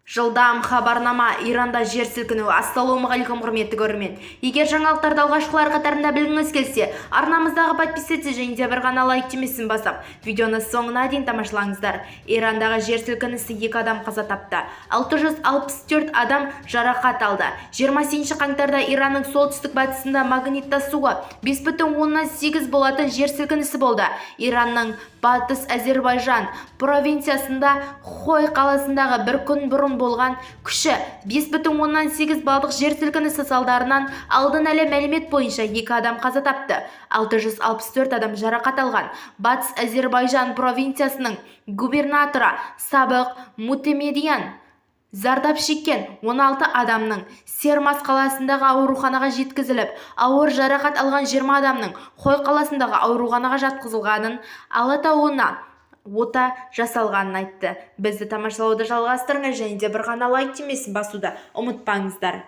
Жылдам хабарнама. Иранда жер сілкіну. Ассалаумағалейкум құрметті көрермен. Егер жаңалықтарды алғашқылар қатарында білгіңіз келсе, арнамыздағы подписаться және де бір ғана лайк түймесін басып, видеоны соңына дейін тамашалаңыздар. Ирандағы жер сілкінісі 2 адам қаза тапты. 664 адам жарақат алды. 28 қаңтарда Иранның солтүстік-батысында магниттасуы 5,8 болатын жер сілкінісі болды. Иранның батыс Әзербайжан провинциясында Хой қаласындағы бір күн бұрын болған күші 5,8 балдық жер сілкінісі салдарынан алдын ала мәлімет бойынша 2 адам қаза тапты, 664 адам жарақат алған. Батыс Әзербайжан провинциясының губернаторы Сабық Мутемедиян зардап шеккен 16 адамның Сермас қаласындағы ауруханаға жеткізіліп, ауыр жарақат алған 20 адамның Хой қаласындағы ауруханаға жатқызылғанын, алатауына ота жасалғанын айтты. Бізді тамашалауды жалғастырыңыз және де бір ғана лайк түймесін басуды ұмытпаңыздар.